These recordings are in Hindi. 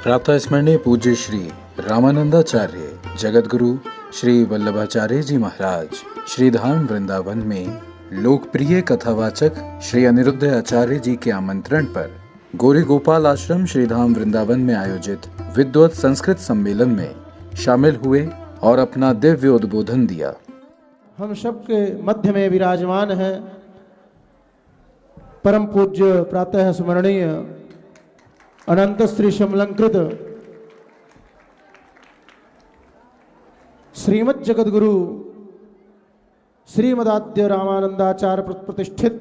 प्रातः स्मरणीय पूज्य श्री रामानंदाचार्य जगतगुरु श्री वल्लभाचार्य जी महाराज श्री धाम वृंदावन में लोकप्रिय कथावाचक श्री अनिरुद्ध आचार्य जी के आमंत्रण पर गौरी गोपाल आश्रम श्री धाम वृंदावन में आयोजित विद्वत संस्कृत सम्मेलन में शामिल हुए और अपना दिव्य उद्बोधन दिया। हम सबके मध्य में विराजमान है परम पूज्य प्रातः स्मरणीय अनंत श्री समलंकृत श्रीमद जगतगुरु श्रीमदाद्य रामानंदाचार्य प्रतिष्ठित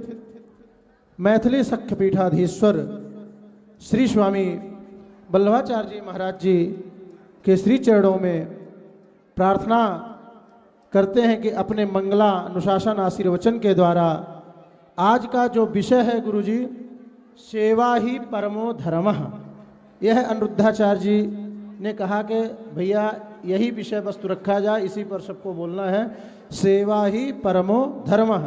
मैथिली सख्य पीठाधीश्वर श्री स्वामी वल्लभाचार्य जी महाराज जी के श्री चरणों में प्रार्थना करते हैं कि अपने मंगला अनुशासन आशीर्वचन के द्वारा आज का जो विषय है गुरुजी, सेवा ही परमो धर्मः। यह अनिरुद्धाचार्य जी ने कहा कि भैया यही विषय वस्तु रखा जाए, इसी पर सबको बोलना है, सेवा ही परमो धर्मः।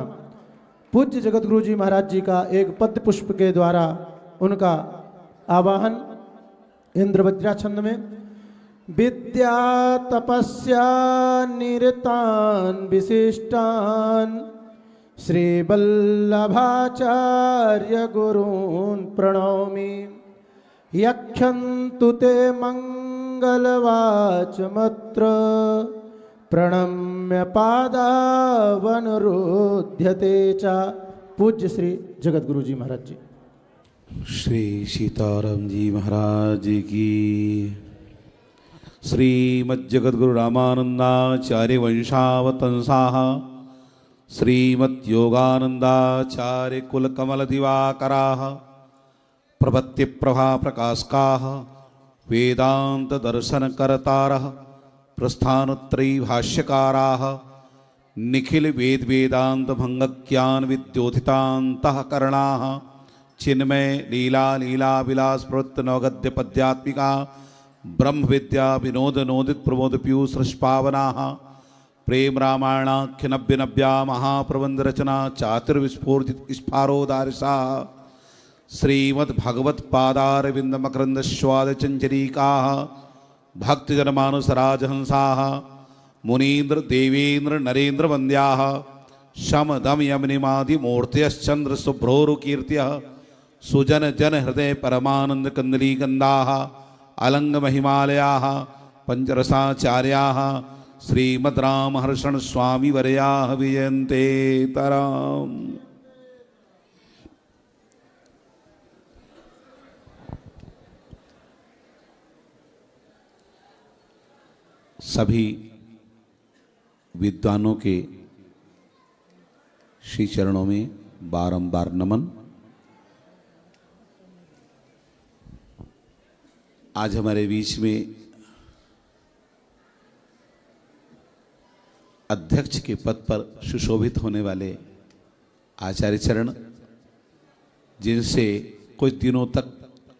पूज्य जगतगुरु जी महाराज जी का एक पद्य पुष्प के द्वारा उनका आवाहन इंद्रवज्रा छंद में। विद्या तपस्या निरतान विशिष्टान श्री वल्लभाचार्य गुरून् प्रणौमि। यक्षन्तु ते मंगलवाचमत्र प्रणम्य पादावनुरुध्यते च। पूज्य श्री जगतगुरु जी महाराज जी। श्री सीताराम जी महाराज की। श्रीमज्जगद्गुरु रामानंदाचार्य वंशावतंसाः श्रीमद्योगानंदाचार्य कुलकमल दिवाकराः प्रपत्ति प्रभा प्रकाशकाः वेदांत दर्शन करतारः प्रस्थानत्रयी भाष्यकाराः निखिल वेद वेदांत भंगज्ञान विद्योतितान्तःकरणाः चिन्मय लीला लीला विलास प्रवृत्त नवगद्य पद्यात्मिका ब्रह्म विद्या विनोद नोदित प्रमोद पीयूष रसपावनाः प्रेम रामायणाख्य नव्य नव्या महाप्रबंध रचना चातुर्विस्फोर्जित स्फारोदारसा श्रीमद्भगवत पादारविंद मकरंद स्वाद चंचरीकाः भक्तजनमानस राजहंसाः मुनीन्द्र देवेन्द्र नरेन्द्र वंद्याः शम दम यम निमादि मूर्तयश्चंद्र शुभ्रोरुकीर्त्यः सुजन जन हृदय परमानंद कंदली गंधाः अलंग महिमालयाः पंचरसाचार्याः श्रीमद् राम हर्षण स्वामी वर्याः विजयन्ते तराम। सभी विद्वानों के श्री चरणों में बारंबार नमन। आज हमारे बीच में अध्यक्ष के पद पर सुशोभित होने वाले आचार्य चरण, जिनसे कुछ दिनों तक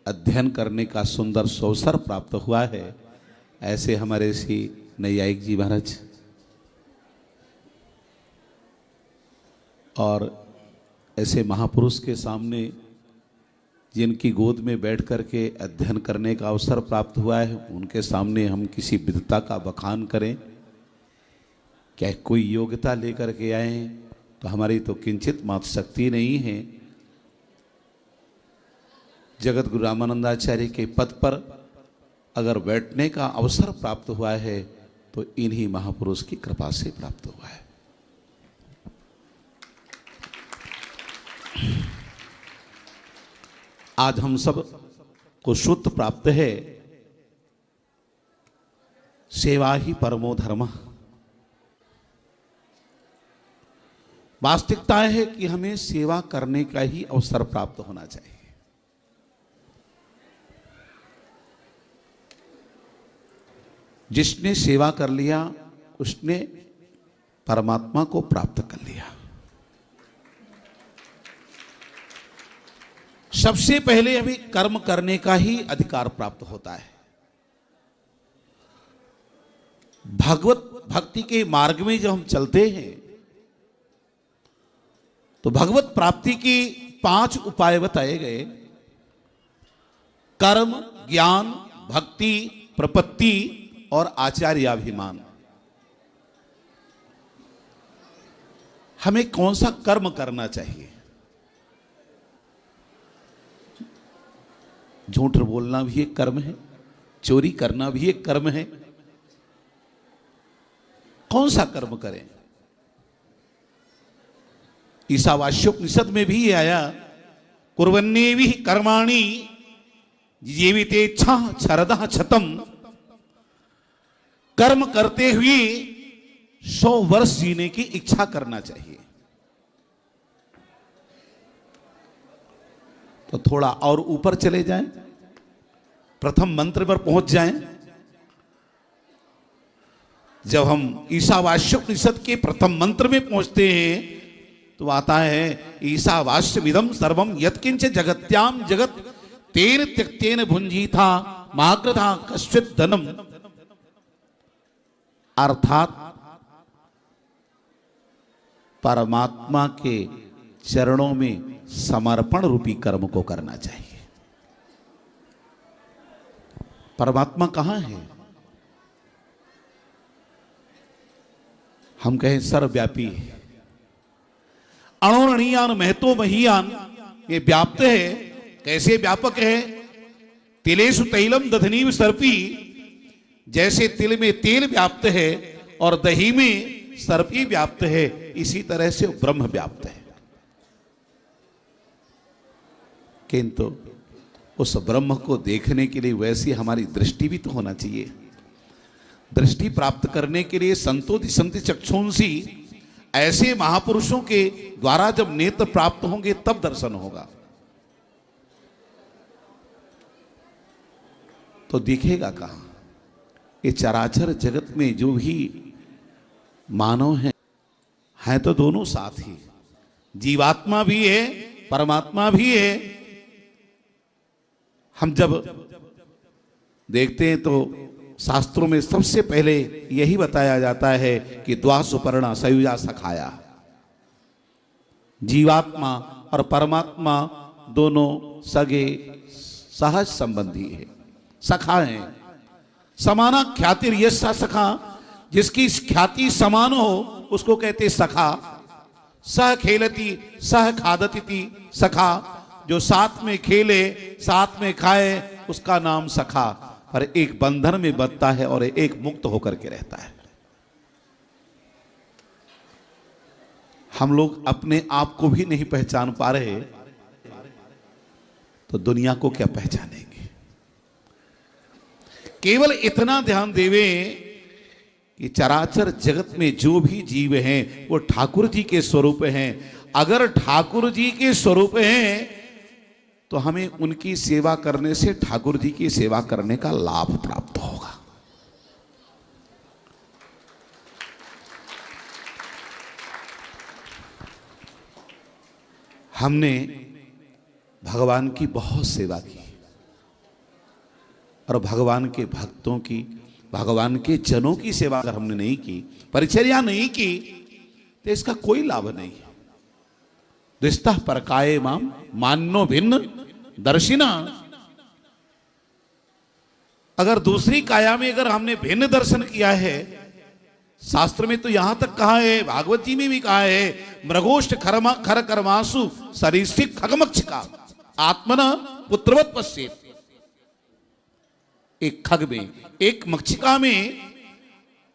अध्ययन करने का सुंदर अवसर प्राप्त हुआ है, ऐसे हमारे श्री नैयायिक जी महाराज और ऐसे महापुरुष के सामने जिनकी गोद में बैठ कर के अध्ययन करने का अवसर प्राप्त हुआ है, उनके सामने हम किसी विद्वता का बखान करें, क्या कोई योग्यता लेकर के आए तो हमारी तो किंचित मात्र शक्ति नहीं है। जगतगुरु रामानंदाचार्य के पद पर अगर बैठने का अवसर प्राप्त हुआ है तो इन्हीं महापुरुष की कृपा से प्राप्त हुआ है। आज हम सब को सूत्र प्राप्त है, सेवा ही परमो धर्मः। वास्तविकता है कि हमें सेवा करने का ही अवसर प्राप्त होना चाहिए। जिसने सेवा कर लिया उसने परमात्मा को प्राप्त कर लिया। सबसे पहले हमें कर्म करने का ही अधिकार प्राप्त होता है। भगवत भक्ति के मार्ग में जब हम चलते हैं तो भगवत प्राप्ति की 5 उपाय बताए गए। कर्म, ज्ञान, भक्ति, प्रपत्ति और आचार्याभिमान। हमें कौन सा कर्म करना चाहिए? झूठ बोलना भी एक कर्म है, चोरी करना भी एक कर्म है। कौन सा कर्म करें? ईशावास्योपनिषद में भी ये आया, कुर्वन्नेवि कर्माणि जीवितेच्छा शरदः शतम्। कर्म करते हुए 100 वर्ष जीने की इच्छा करना चाहिए। तो थोड़ा और ऊपर चले जाएं, प्रथम मंत्र पर पहुंच जाएं। जब हम ईशावास्योपनिषद के प्रथम मंत्र में पहुंचते हैं तो आता है, ईशावास्यमिदं सर्वं यत्किंच जगत्याम जगत तेन त्यक्तेन भुंजीथा माग्रथा कश्चित् धनम। अर्थात परमात्मा के चरणों में समर्पण रूपी कर्म को करना चाहिए। परमात्मा कहां है? हम कहें सर्वव्यापी है, अणोरणीयान महतो महीयान, ये व्याप्त है। कैसे व्यापक है? तिलेषु तैलम दधनीव सर्पी, जैसे तिल में तेल व्याप्त है और दही में सर्पी व्याप्त है, इसी तरह से ब्रह्म व्याप्त है। किंतु उस ब्रह्म को देखने के लिए वैसी हमारी दृष्टि भी तो होना चाहिए। दृष्टि प्राप्त करने के लिए संतो दिशन्ति चक्षुंसी, ऐसे महापुरुषों के द्वारा जब नेत्र प्राप्त होंगे तब दर्शन होगा। तो दिखेगा कहां? ये चराचर जगत में जो भी मानव हैं तो दोनों साथ ही, जीवात्मा भी है, परमात्मा भी है। हम जब देखते हैं तो शास्त्रों में सबसे पहले यही बताया जाता है कि द्वा सुपर्णा सयुजा सखाया। जीवात्मा और परमात्मा दोनों सगे सहज संबंधी है, सखा हैं। समाना ख्यातिर यस्सा सखा, जिसकी ख्याति समान हो उसको कहते सखा। सह खेलती सह खादती सखा, जो साथ में खेले साथ में खाए उसका नाम सखा। पर एक बंधन में बंधता है और एक मुक्त होकर के रहता है। हम लोग अपने आप को भी नहीं पहचान पा रहे तो दुनिया को क्या पहचानेंगे? केवल इतना ध्यान देवे कि चराचर जगत में जो भी जीव हैं वो ठाकुर जी के स्वरूप हैं। अगर ठाकुर जी के स्वरूप हैं तो हमें उनकी सेवा करने से ठाकुर जी की सेवा करने का लाभ प्राप्त होगा। हमने भगवान की बहुत सेवा की और भगवान के भक्तों की, भगवान के जनों की सेवा अगर हमने नहीं की, परिचर्या नहीं की, तो इसका कोई लाभ नहीं है। दृष्टः परकाये माम मान्यो भिन्न दर्शिना। अगर दूसरी काया में अगर हमने भिन्न दर्शन किया है, शास्त्र में तो यहां तक कहा है, भागवत जी में भी कहा है, मृगोष्ठ खर कर्मासु सरीसृप खगमक्षिका आत्मना पुत्रवत पश्येत्। एक खग में, एक मक्षिका में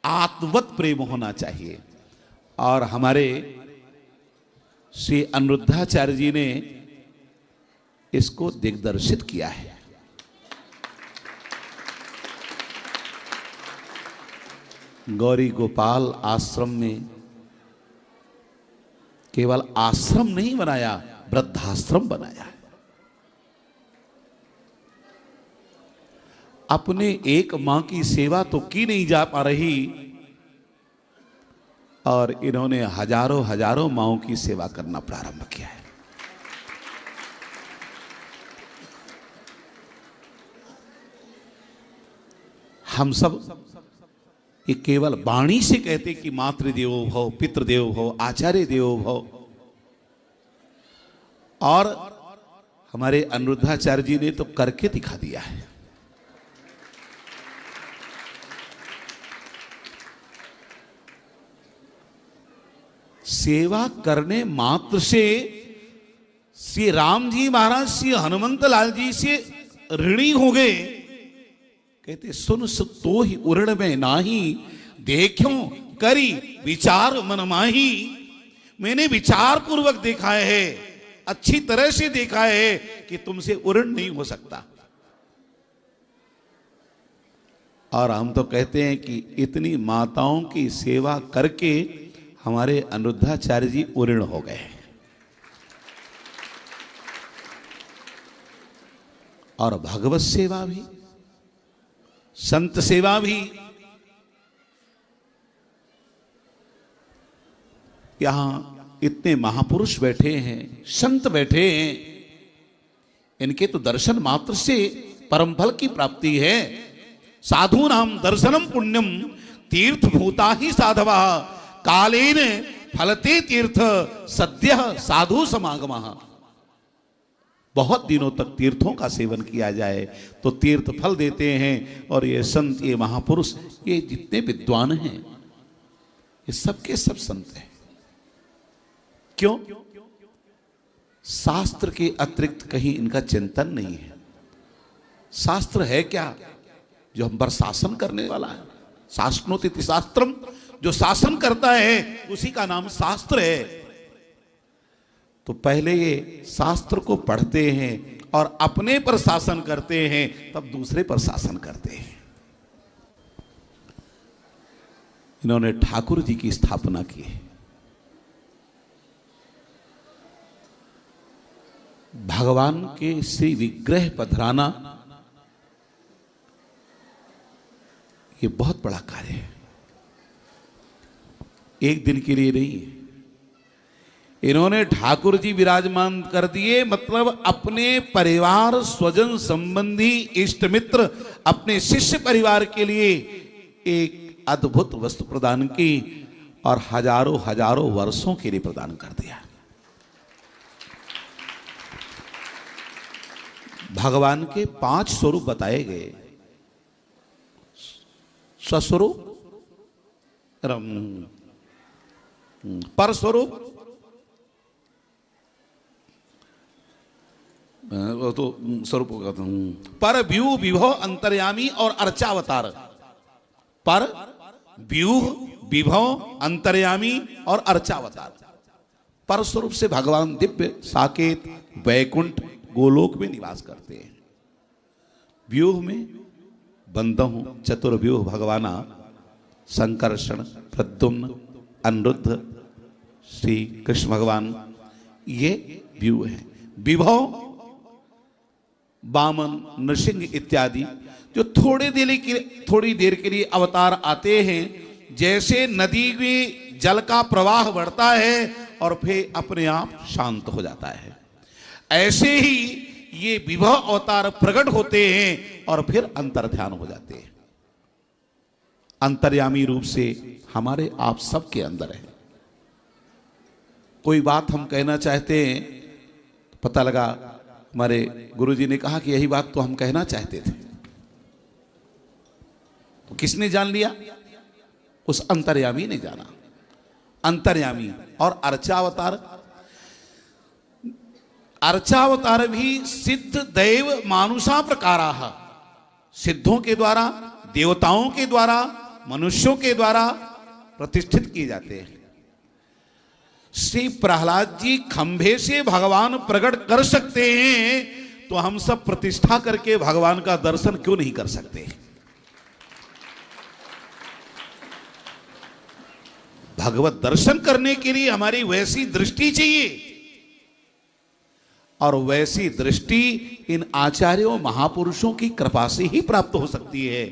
आत्मवत प्रेम होना चाहिए। और हमारे श्री अनिरुद्धाचार्य जी ने इसको दिग्दर्शित किया है। गौरी गोपाल आश्रम में केवल आश्रम नहीं बनाया, वृद्धाश्रम बनाया है। अपने एक मां की सेवा तो की नहीं जा पा रही और इन्होंने हजारों हजारों माओं की सेवा करना प्रारंभ किया है। हम सब ये केवल वाणी से कहते कि मातृदेवो भव, पितृदेवो भव, आचार्य देवो भव, और हमारे अनिरुद्धाचार्य जी ने तो करके दिखा दिया है। सेवा करने मात्र से श्री राम जी महाराज श्री हनुमंत लाल जी से ऋणी हो गए। कहते सुन तो ही उरण में नाही, देखो करी विचार मन माही। मैंने विचार पूर्वक देखा है, अच्छी तरह से देखा है कि तुमसे उरण नहीं हो सकता। और हम तो कहते हैं कि इतनी माताओं की सेवा करके हमारे अनिरुद्धाचार्य जी उऋण हो गए। और भगवत सेवा भी, संत सेवा भी। यहां इतने महापुरुष बैठे हैं, संत बैठे हैं, इनके तो दर्शन मात्र से परम फल की प्राप्ति है। साधु नाम दर्शनम पुण्यम तीर्थ भूता ही साधवा, कालेन फलते तीर्थ सद्य साधु समागमः। बहुत दिनों तक तीर्थों का सेवन किया जाए तो तीर्थ फल देते हैं। और ये संत, ये महापुरुष, ये जितने विद्वान हैं, ये सबके सब संत हैं। क्यों? शास्त्र के अतिरिक्त कहीं इनका चिंतन नहीं है। शास्त्र है क्या? जो हम पर शासन करने वाला है। शासनोति शास्त्रम, जो शासन करता है उसी का नाम शास्त्र है। तो पहले ये शास्त्र को पढ़ते हैं और अपने पर शासन करते हैं, तब दूसरे पर शासन करते हैं। इन्होंने ठाकुर जी की स्थापना की है। भगवान के श्री विग्रह पधराना ये बहुत बड़ा कार्य है, एक दिन के लिए नहीं है। इन्होंने ठाकुर जी विराजमान कर दिए, मतलब अपने परिवार, स्वजन, संबंधी, इष्ट मित्र, अपने शिष्य परिवार के लिए एक अद्भुत वस्तु प्रदान की और हजारों हजारों वर्षों के लिए प्रदान कर दिया। भगवान के 5 स्वरूप बताए गए। स्वस्वरूप, पर स्वरूप, तो स्वरूप पर व्यूह विभव अंतर्यामी और अर्चावतार। पर व्यूह विभव अंतर्यामी और अर्चावतार। पर स्वरूप से भगवान दिव्य साकेत वैकुंठ गोलोक में निवास करते हैं। व्यूह में बंदहु चतुर्व्यूह भगवाना संकर्षण, प्रद्युम्न, अनिरुद्ध, श्री कृष्ण भगवान, ये व्यूह है। विभव वामन, नृसिंह इत्यादि जो थोड़ी देर के लिए अवतार आते हैं। जैसे नदी में जल का प्रवाह बढ़ता है और फिर अपने आप शांत हो जाता है, ऐसे ही ये विभव अवतार प्रकट होते हैं और फिर अंतर्ध्यान हो जाते हैं। अंतर्यामी रूप से हमारे आप सबके अंदर है। कोई बात हम कहना चाहते हैं, पता लगा हमारे गुरुजी ने कहा कि यही बात तो हम कहना चाहते थे, तो किसने जान लिया? उस अंतर्यामी ने जाना। अंतर्यामी और अर्चावतार। अर्चावतार भी सिद्ध दैव मानुषा प्रकाराः, सिद्धों के द्वारा, देवताओं के द्वारा, मनुष्यों के द्वारा प्रतिष्ठित किए जाते हैं। श्री प्रहलाद जी खंभे से भगवान प्रकट कर सकते हैं, तो हम सब प्रतिष्ठा करके भगवान का दर्शन क्यों नहीं कर सकते? भगवत दर्शन करने के लिए हमारी वैसी दृष्टि चाहिए, और वैसी दृष्टि इन आचार्यों महापुरुषों की कृपा से ही प्राप्त हो सकती है।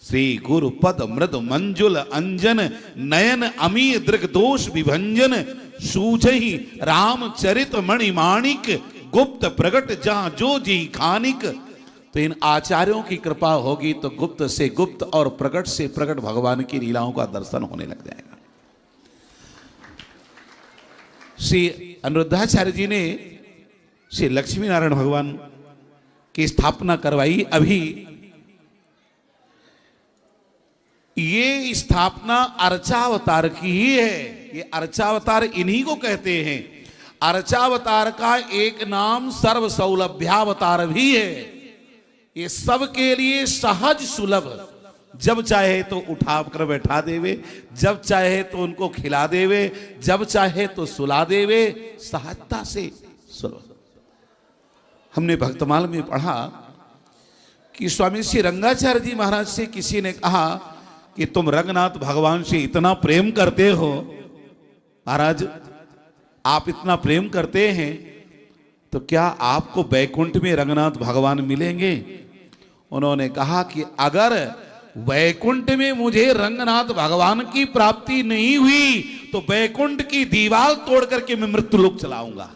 श्री गुरु पद मृद मंजुल अंजन नयन अमीय दृग दोष विभंजन सूझहि रामचरित मणिमाणिक गुप्त प्रगट जहां जो जी खानिक। तो इन आचार्यों की कृपा होगी तो गुप्त से गुप्त और प्रकट से प्रकट भगवान की लीलाओं का दर्शन होने लग जाएगा। श्री अनिरुद्धाचार्य जी ने श्री लक्ष्मी नारायण भगवान की स्थापना करवाई। अभी ये स्थापना अर्चावतार की ही है। ये अर्चावतार इन्हीं को कहते हैं। अर्चावतार का एक नाम सर्व सौलभ्यावतार भी है। ये सबके लिए सहज सुलभ, जब चाहे तो उठा कर बैठा देवे, जब चाहे तो उनको खिला देवे, जब चाहे तो सुला देवे, सहजता से सुलभ। हमने भक्तमाल में पढ़ा कि स्वामी श्री रंगाचार्य जी महाराज से किसी ने कहा कि तुम रंगनाथ भगवान से इतना प्रेम करते हो, महाराज आप इतना प्रेम करते हैं तो क्या आपको बैकुंठ में रंगनाथ भगवान मिलेंगे? उन्होंने कहा कि अगर बैकुंठ में मुझे रंगनाथ भगवान की प्राप्ति नहीं हुई तो बैकुंठ की दीवार तोड़ करके मैं मृत्युलोक चलाऊंगा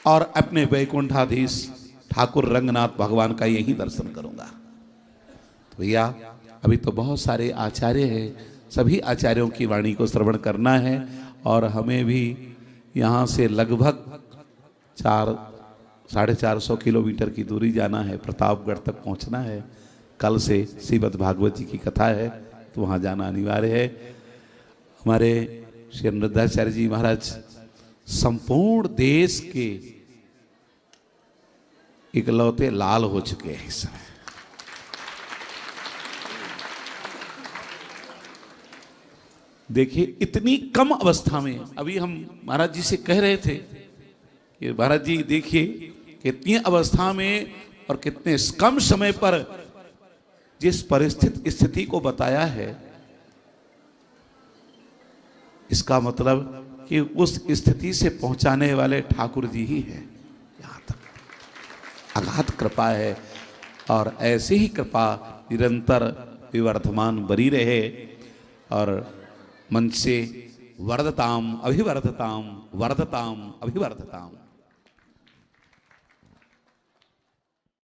और अपने बैकुंठाधीश ठाकुर रंगनाथ भगवान का यही दर्शन करूंगा। तो भैया अभी तो बहुत सारे आचार्य हैं, सभी आचार्यों की वाणी को श्रवण करना है और हमें भी यहाँ से लगभग 400-450 किलोमीटर की दूरी जाना है, प्रतापगढ़ तक पहुँचना है। कल से श्रीमद् भागवत जी की कथा है तो वहाँ जाना अनिवार्य है। हमारे श्री अनिरुद्धाचार्य जी महाराज संपूर्ण देश के इकलौते लाल हो चुके हैं इस समय। देखिए इतनी कम अवस्था में, अभी हम महाराज जी से कह रहे थे कि महाराज जी देखिए कितनी अवस्था में और कितने कम समय पर जिस स्थिति को बताया है, इसका मतलब कि उस स्थिति से पहुंचाने वाले ठाकुर जी ही है। यहां तक अगाध कृपा है और ऐसी ही कृपा निरंतर विवर्धमान बनी रहे और मन से वर्धताम अभिवर्धताम वर्धताम अभिवर्धताम